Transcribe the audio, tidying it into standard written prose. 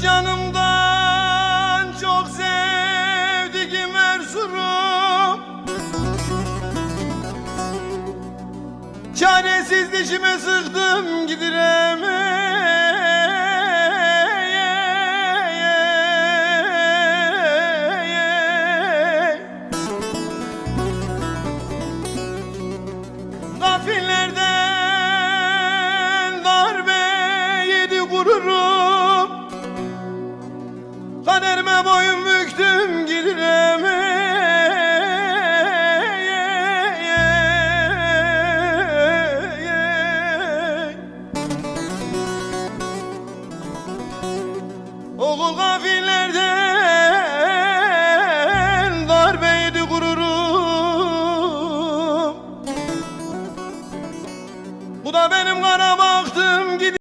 Kız canımdan çok sevdiğim Erzurum, çaresiz dişime sıktım gidiremem. Gafillerden darbe yedi gururum, kaderime boyun büktüm gidireme. Oğul gafiller